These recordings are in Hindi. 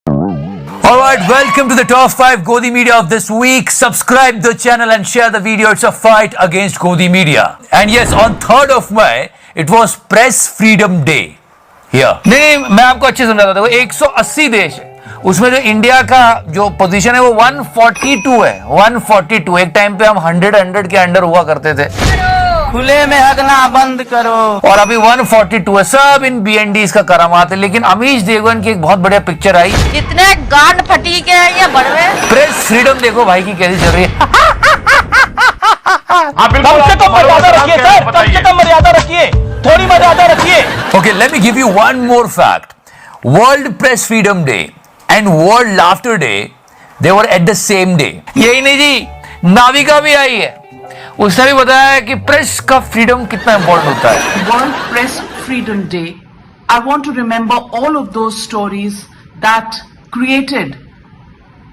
Alright, welcome to the top 5 Godi Media of this week. Subscribe the channel and share the video. It's a fight against Godi Media. And yes, on 3rd of May, it was Press Freedom Day. Here. नहीं, मैं आपको अच्छे समझाता हूँ। 180 देश है, उसमें जो इंडिया का जो पोजीशन है वो 142 है। 142। एक टाइम पे हम 100 के अंडर हुआ करते थे। खुले में हगना बंद करो। और अभी 142 है। सब इन BNDs का करामात है। लेकिन अमीश देवगन की एक बहुत बढ़िया पिक्चर आई। इतने गांड फटी के ये बड़वे। प्रेस फ्रीडम देखो भाई की कैसी चल रही है। कम से कम मर्यादा रखिए सर, कम से कम मर्यादा रखिए, थोड़ी मर्यादा रखिए। Okay, let me give you one more fact. World Press Freedom Day and World Laughter Day, they were at the same day. यही नहीं जी, नाविका भी आई है। उसने भी बताया कि प्रेस का फ्रीडम कितना इंपॉर्टेंट होता है। World Press Freedom Day, I want to remember all of those stories that created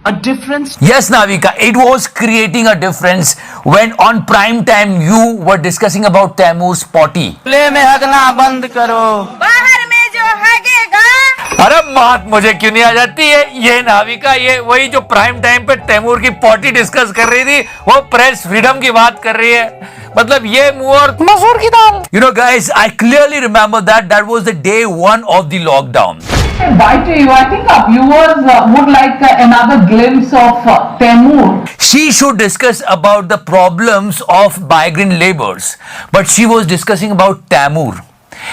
a difference. Yes, Navika, it was creating a difference when on prime time you were discussing about Taimur's potty. खुले में हगना बंद करो। बाहर में जो हगेगा। अरे बात मुझे क्यों नहीं आ जाती है। ये नाविका, ये वही जो प्राइम टाइम पे तैमूर की पॉटी डिस्कस कर रही थी, वो प्रेस फ्रीडम की बात कर रही है। मतलब ये मुंह और मसूर की दाल। You know, guys, I clearly remember that was the day 1 of the lockdown. Bye to you. I think our viewers would like another glimpse of Taimur. She should discuss about the problems of migrant laborers, but she was discussing about Taimur.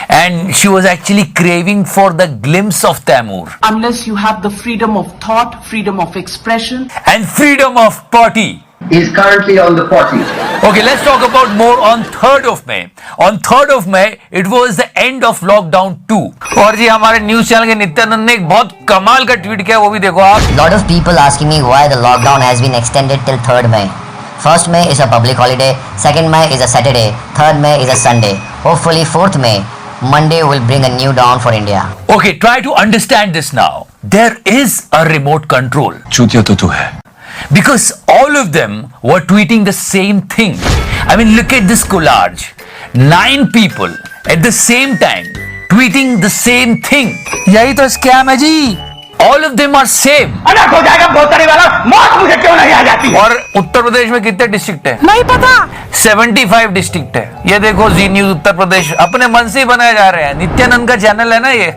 And she was actually craving for the glimpse of Taimur. Unless you have the freedom of thought, freedom of expression. And freedom of potty. Is currently on the potty. Okay, let's talk about more on 3rd of May. On 3rd of May, it was the end of lockdown 2. और जी हमारे न्यूज चैनल के नित्यानंद ने एक बहुत कमाल का ट्वीट किया, वो भी देखो आप। Lot of people asking me why the lockdown has been extended till 3rd May. 1st May is a public holiday, 2nd May is a Saturday, 3rd May is a Sunday. Hopefully 4th May, Monday will bring a new dawn for India. Okay, try to understand this now. There is a remote control. चूतिया तो तू है। Because all of them were tweeting the same thing. I mean, look at this collage. 9 people at the same time tweeting the same thing. यही तो स्कैम है जी। All of them are same. अनक हो जाएगा भोसड़ी वाला, मौत मुझे क्यों नहीं आ जाती है? और उत्तर प्रदेश में कितने डिस्ट्रिक्ट है? नहीं पता। 75 डिस्ट्रिक्ट है। ये देखो जी न्यूज उत्तर प्रदेश अपने मन से ही बनाए जा रहे हैं। नित्यानंद का चैनल है ना ये।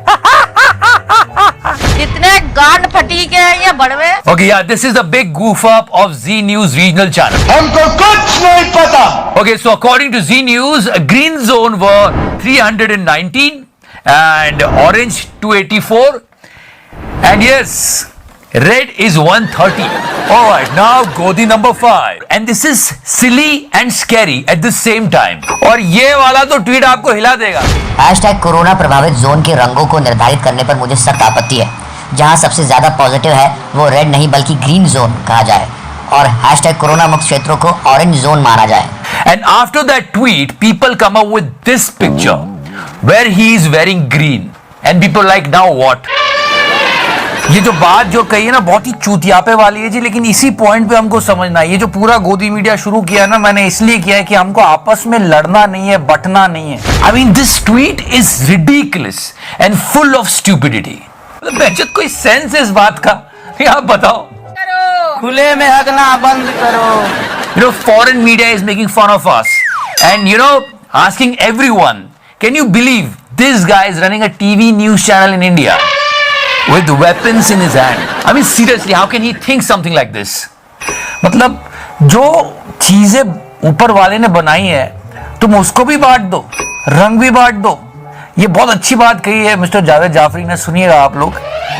इतने गांड फटी के ये बड़वे। Okay, yeah, this is the big goof up of Z News regional channel. हमको कुछ नहीं पता। Okay, so according to Z News, green zone were 319 and orange 284. And yes, red is 130. Alright, now Godi number 5. And this is silly and scary at the same time. और ये वाला तो ट्वीट आपको हिला देगा। हैशटैग कोरोना प्रभावित जोन के रंगों को निर्धारित करने पर मुझे सख्त आपत्ति है। जहां सबसे ज्यादा पॉजिटिव है वो रेड नहीं बल्कि ग्रीन जोन कहा जाए और हैशटैग कोरोना मुक्त क्षेत्रों को ऑरेंज जोन माना जाए। And after that tweet, people come up with this picture where he is wearing green. And people like, now what? ये जो बात जो कही है ना बहुत ही चूतियापे वाली है जी। लेकिन इसी पॉइंट पे हमको समझना है, ये जो पूरा गोदी मीडिया शुरू किया है ना, मैंने इसलिए किया है कि हमको आपस में लड़ना नहीं है, बटना नहीं है। I mean, this tweet is ridiculous and full of stupidity. बेचत कोई सेंस है इस बात का? आप बताओ। खुले में हगना बंद करो। You know, foreign media is making fun of us. And you know, asking everyone, can you believe this guy is running a TV news channel in India with weapons in his hand? I mean, seriously, how can he think something like this? मतलब जो चीजें ऊपर वाले ने बनाई है तुम उसको भी बांट दो, रंग भी बांट दो। ये बहुत अच्छी बात कही है मिस्टर जावेद जाफरी ने, सुनिएगा आप लोग।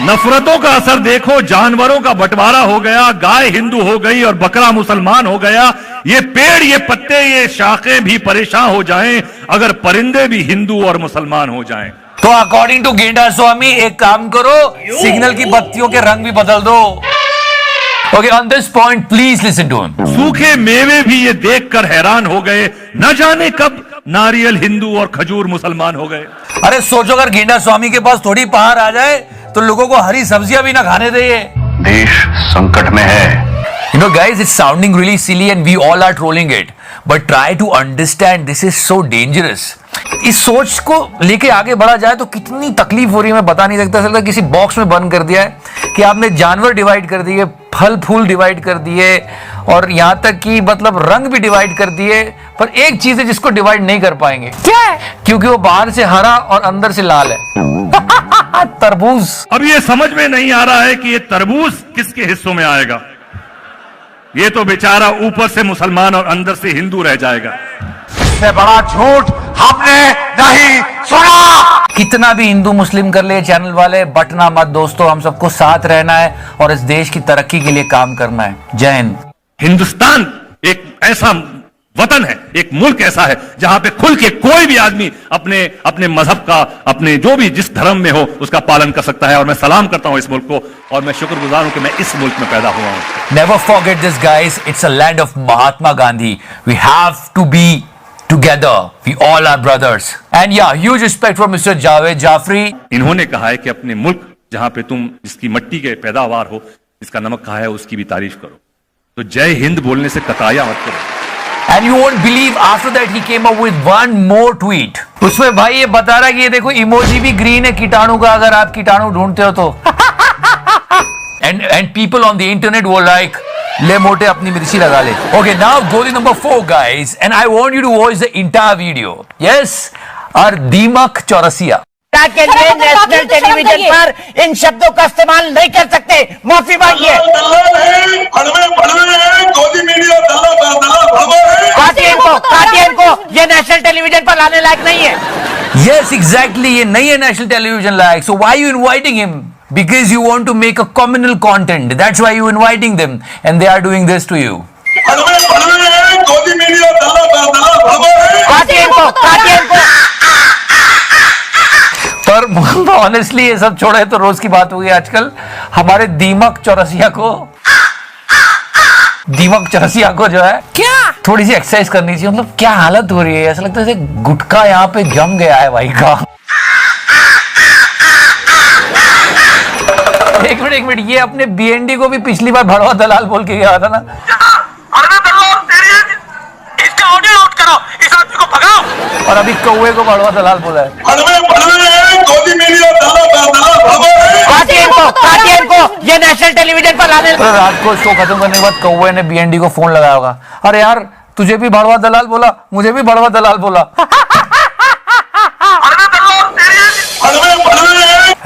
नफरतों का असर देखो, जानवरों का बंटवारा हो गया, गाय हिंदू हो गई और बकरा मुसलमान हो गया। ये पेड़, ये पत्ते, ये शाखें भी परेशान हो जाएं अगर परिंदे भी हिंदू और मुसलमान हो जाएं। तो अकॉर्डिंग टू गेंडा स्वामी एक काम करो, सिग्नल की बत्तियों के रंग भी बदल दो। Okay, on this point, please listen to him. सूखे मेवे भी ये देखकर हैरान हो गए, न जाने कब नारियल हिंदू और खजूर मुसलमान हो गए। अरे सोचो अगर गेंडा स्वामी के पास थोड़ी पहाड़ आ जाए तो लोगों को हरी सब्जियां भी ना खाने दे। देश संकट में है। You know, guys, it's sounding really silly and we all are trolling it. But try to understand, this is so dangerous. इस सोच को लेके आगे बढ़ा जाए तो कितनी तकलीफ हो रही है मैं बता नहीं सकता। ऐसा किसी बॉक्स में बंद कर दिया है कि आपने जानवर डिवाइड कर दिए, फल फूल डिवाइड कर दिए और यहां तक कि मतलब रंग भी डिवाइड कर दिए, पर एक चीज है जिसको डिवाइड नहीं कर पाएंगे। क्या है? क्योंकि वो बाहर से हरा और अंदर से लाल है। तरबूज। अब ये समझ में नहीं आ रहा है कि ये तरबूज किसके हिस्सों में आएगा। ये तो बेचारा ऊपर से मुसलमान और अंदर से हिंदू रह जाएगा। इससे बड़ा झूठ हमने नहीं सुना। कितना भी हिंदू मुस्लिम कर ले चैनल वाले, बटना मत दोस्तों, हम सबको साथ रहना है और इस देश की तरक्की के लिए काम करना है। जय हिंद। हिंदुस्तान एक ऐसा वतन है, एक मुल्क ऐसा है जहां पे खुल के कोई भी आदमी अपने अपने मजहब का, अपने जो भी जिस धर्म में हो उसका पालन कर सकता है। और मैं सलाम करता हूं इस मुल्क को और मैं शुक्रगुजार हूं कि मैं इस मुल्क में पैदा हुआ हूं। Never forget this, guys. It's a land of Mahatma Gandhi. We have to be together. We all are brothers. And yeah, huge respect for Mr. Javed Jafri. इन्होंने कहा है कि अपने मुल्क जहां पे तुम जिसकी मट्टी के पैदावार हो, जिसका नमक कहा है, उसकी भी तारीफ करो। तो जय हिंद बोलने से कतराया मत करो। And you won't believe after that he came up with one more tweet. उसमें भाई ये बता रहा है कि ये देखो इमोजी भी ग्रीन है कीटाणु का, अगर आप कीटाणु ढूंढते हो तो। and people on the internet were like, ले मोटे अपनी मिर्ची लगा ले। Okay, now goal number 4 guys, and I want you to watch the entire video. Yes, our दीमक चौरसिया के लिए नेशनल टेलीविजन पर इन शब्दों का इस्तेमाल नहीं कर सकते, माफी मांगिए। काटिए इनको, ये नेशनल टेलीविजन पर लाने लायक नहीं है। Yes, exactly. ये नहीं है national television like. So why you inviting him? Because you want to make a communal content. That's why you inviting them, and they are doing this to you. काटिए इनको। पर ऑनेस्टली ये सब छोड़े तो रोज की बात हो गई आजकल। हमारे दीमक चौरसिया को जो है क्या थोड़ी सी एक्सरसाइज करनी चाहिए। मतलब क्या हालत हो रही है, ऐसा लगता है जैसे गुटखा यहाँ पे जम गया है भाई का। एक मिनट, ये अपने बीएनडी को भी पिछली बार भड़वा दलाल बोल के गया था ना। इसका ऑडियो आउट करो, इस आदमी को भगाओ। और अभी कौवे को भड़वा दलाल बोला है। काटिए इनको, ये नेशनल टेलीविजन पर लाने। रात को शो खत्म करने के बाद कौवे ने बीएनडी को फोन लगाया होगा, अरे यार तुझे भी भड़वा दलाल बोला, मुझे भी भड़वा दलाल बोला।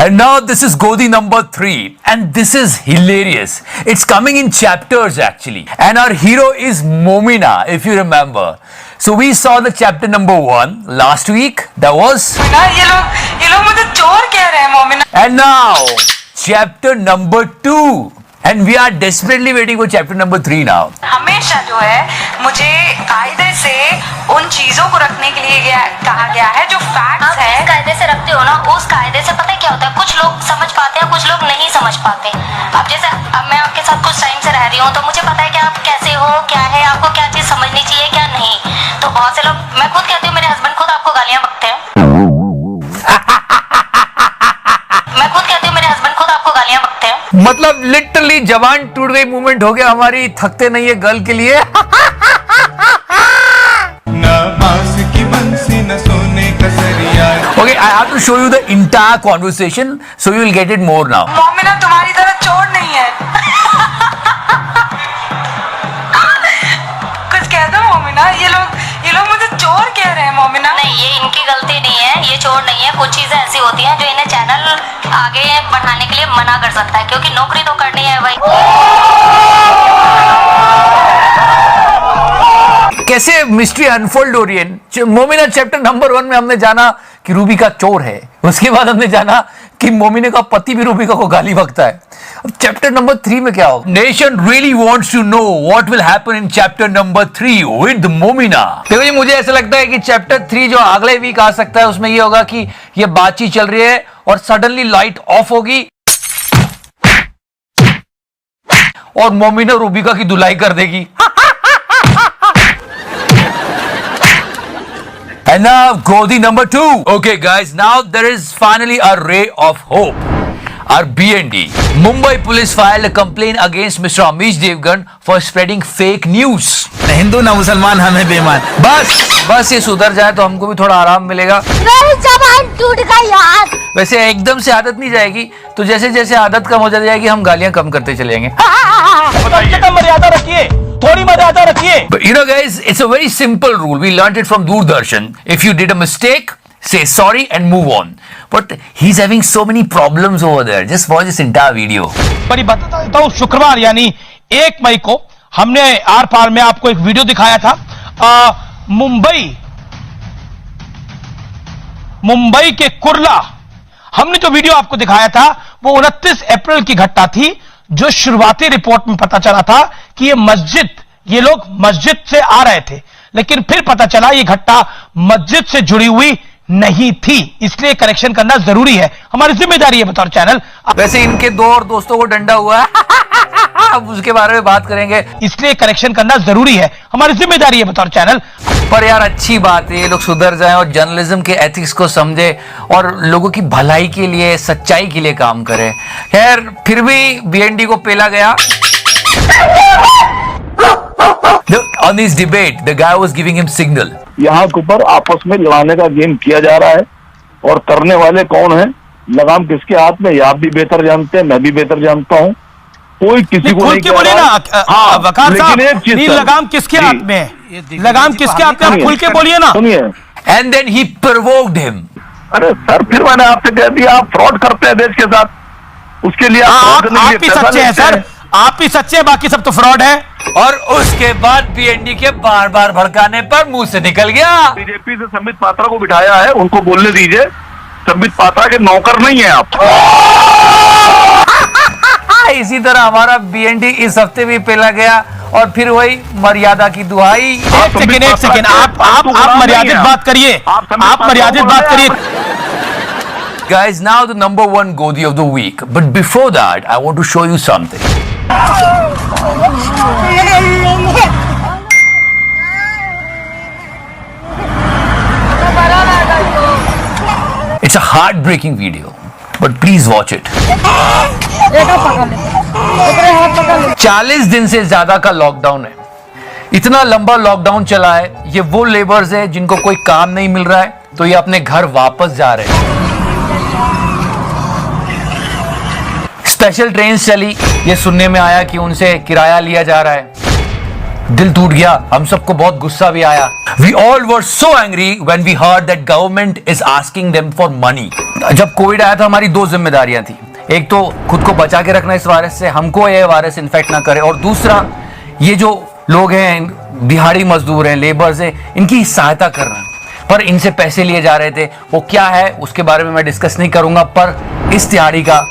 And now this is Godi number 3 and this is hilarious. It's coming in chapters actually, and our hero is Momina, if you remember. So we saw the chapter number 1 last week. That was ये लोग मुझे चोर कह रहे हैं Momina. and now chapter number 2 and we are desperately waiting for chapter number 3 now. हमेशा जो है मुझे कायदे से उन चीजों को रखने के लिए कहा गया है जो फैक्ट्स है। जिस कायदे से रखते हो ना, उस कायदे से पता है क्या होता है, कुछ लोग समझ पाते हैं, कुछ लोग नहीं समझ पाते। अब जैसे अब मैं आपके साथ कुछ टाइम से रह रही हूँ तो मुझे पता है कि आप कैसे हो, क्या है, आपको क्या चीज समझनी चाहिए क्या नहीं। तो बहुत से लोग, मैं खुद कहती हूँ, मेरे हस्बैंड खुद आपको गालियां बकते हैं। मैं खुद कहती हूँ, मेरे हस्बैंड खुद आपको गालियां बकते हैं। मतलब लिटरली जवान टूट गई मूवमेंट हो गया हमारी, थकते नहीं है गर्ल के लिए। Okay, I have to show you the entire conversation, so you will get it more now. Momina तुम्हारी तरह चोर नहीं है। कुछ कह दो मोमिना, ये लोग मुझे चोर कह रहे हैं मोमिना। नहीं, ये इनकी गलती नहीं है, ये चोर नहीं है। कुछ चीजें ऐसी होती हैं जो इन्हें चैनल आगे बढ़ाने के लिए मना कर सकता है, क्योंकि नौकरी तो करनी है भाई। कैसे मिस्ट्री अनफोल्ड हो रही है। मोमिना चैप्टर नंबर 1 में हमने जाना कि रूबिका चोर है, उसके बाद हमने जाना कि मोमिना का पति भी रूबिका को गाली बकता है। अब चैप्टर नंबर 3 में क्या होगा? Nation really wants to know what will happen in chapter number 3 with Momina. देखो जी, मुझे ऐसा लगता है कि चैप्टर 3 जो अगले वीक आ सकता है, उसमें ये होगा कि ये बातचीत चल रही है और सडनली लाइट ऑफ होगी और मोमिना रूबिका की धुलाई कर देगी। And now Godi number 2. Okay guys, now there is finally a ray of hope. Our BND, Mumbai police filed a complaint against Mr. Amish Devgan for spreading fake news. Hindu ना मुसलमान हमें बेईमान। बस ये सुधर जाए तो हमको भी थोड़ा आराम मिलेगा। मेरी जबान टूट गई यार। वैसे एकदम से आदत नहीं जाएगी, तो जैसे जैसे आदत कम हो जाएगी हम गालियां कम करते चले जाएंगे। मर्यादा रखिए, थोड़ी मर्यादा रखिए। But you know, guys, it's a very simple rule. We learned it from Doordarshan. If you did a mistake, say sorry and move on. But he's having so many problems over there. Just watch this entire video. बड़ी बता देता हूँ, शुक्रवार यानी 1 मई को हमने आर पार में आपको एक वीडियो दिखाया था। मुंबई के कुर्ला, हमने जो वीडियो आपको दिखाया था वो 29 अप्रैल की घटना थी, जो शुरुआती रिपोर्ट में पता चला था कि ये लोग मस्जिद से आ रहे थे, लेकिन फिर पता चला ये घटना मस्जिद से जुड़ी हुई नहीं थी। इसलिए करेक्शन करना जरूरी है, हमारी जिम्मेदारी है बतौर चैनल। वैसे इनके 2 और दोस्तों को डंडा हुआ है, अब उसके बारे में बात करेंगे। इसलिए करेक्शन करना जरूरी है, हमारी जिम्मेदारी है बतौर चैनल। पर यार अच्छी बात है ये लोग सुधर जाएं और जर्नलिज्म के एथिक्स को समझे और लोगों की भलाई के लिए, सच्चाई के लिए काम करें। खैर फिर भी बीएनडी को पेला गया। On this debate, the guy was giving him signal. यहाँ के ऊपर आपस में लड़ाने का गेम किया जा रहा है, और करने वाले कौन है, लगाम किसके हाथ में, आप भी बेहतर जानते हैं, मैं भी बेहतर जानता हूँ। कोई किसी को नहीं कह बोलिए रहा ना, हाँ, वकार साहब, लेकिन एक चीज नहीं, सर, लगाम किसके जी, हाथ में है, लगाम किसके हाथ में, आप खुल के बोलिए ना। सुनिए, And then he provoked him. अरे सर फिर मैंने आपसे कह दिया आप फ्रॉड करते हैं देश के साथ, उसके लिए आप ही सच्चे हैं सर, आप ही सच्चे हैं, बाकी सब तो फ्रॉड है। और उसके बाद बीएनडी के बार बार भड़काने पर मुंह से निकल गया। बीजेपी से संबित पात्रा को बिठाया है, उनको बोलने दीजिए, संबित पात्रा के नौकर नहीं है आप। इसी तरह हमारा बीएनडी इस हफ्ते भी पेला गया और फिर वही मर्यादा की दुहाई। एक सेकेंड, आप मर्यादित बात करिए, आप मर्यादित बात करिए। Guys, now the number 1 Godi of the week. But before that, I want to show you something. It's a heartbreaking video, but please watch it. 40 दिन से ज्यादा का लॉकडाउन है। इतना लंबा लॉकडाउन चला है, ये वो लेबर्स है जिनको कोई काम नहीं मिल रहा है, तो ये अपने घर वापस जा रहे हैं। स्पेशल ट्रेन चली, ये सुनने में आया कि उनसे किराया लिया जा रहा है। दिल टूट गया, हम सबको बहुत गुस्सा भी आया। We all were so angry when we heard that government is asking them for money. जब कोविड आया था हमारी 2 जिम्मेदारियां थी, एक तो खुद को बचा के रखना इस वायरस से, हमको ये वायरस इन्फेक्ट ना करे, और दूसरा ये जो लोग हैं, दिहाड़ी मजदूर हैं, लेबर्स हैं, इनकी सहायता करना। पर इनसे पैसे लिए जा रहे थे, वो क्या है उसके बारे में मैं डिस्कस नहीं करूंगा। पर इस दिहाड़ी का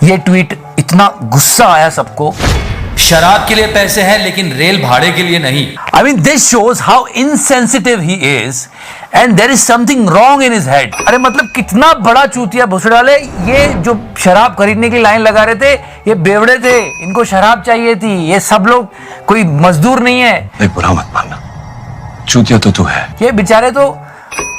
ये ट्वीट, इतना गुस्सा आया सबको। शराब के लिए पैसे हैं लेकिन रेल भाड़े के लिए नहीं। I mean, this shows how insensitive he is and there is something wrong in his head. अरे मतलब कितना बड़ा चूतिया भुसड़ाले। ये जो शराब खरीदने की लाइन लगा रहे थे, ये बेवड़े थे, इनको शराब चाहिए थी। ये सब लोग कोई मजदूर नहीं है। नहीं, बुरा मत मानना, चूतिया तो तू है। ये बेचारे तो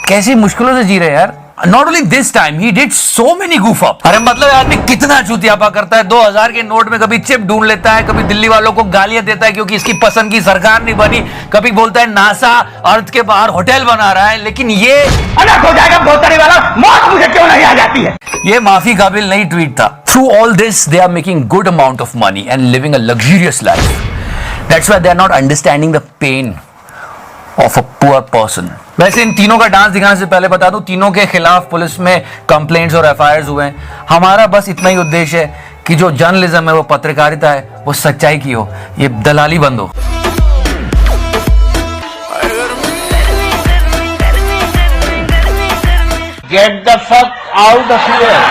कैसी मुश्किलों से जी रहे यार। Not only this time, he did so many goof up. अरे मतलब आदमी कितना चूतियापा करता है। 2000 के नोट में कभी चिप ढूंढ लेता है, कभी दिल्ली वालों को गालियां देता है क्योंकि इसकी पसंद की सरकार नहीं बनी, कभी बोलता है नासा अर्थ के बाहर होटल बना रहा है। लेकिन ये अनर्थ हो जाएगा बोतरी वाला, मौत मुझे क्यों नहीं आ जाती है। ये माफी काबिल नहीं ट्वीट था। Through all this, they are making good amount of money and living a luxurious life. That's why they are not understanding the pain of a poor person. वैसे इन तीनों का डांस दिखाने से पहले बता दूं, तीनों के खिलाफ पुलिस में कंप्लेंट्स और एफआईआर हुए हैं। हमारा बस इतना ही उद्देश्य है कि जो जर्नलिज्म है, वो पत्रकारिता है, वो सच्चाई की हो, ये दलाली बंद हो। Get the fuck out of here.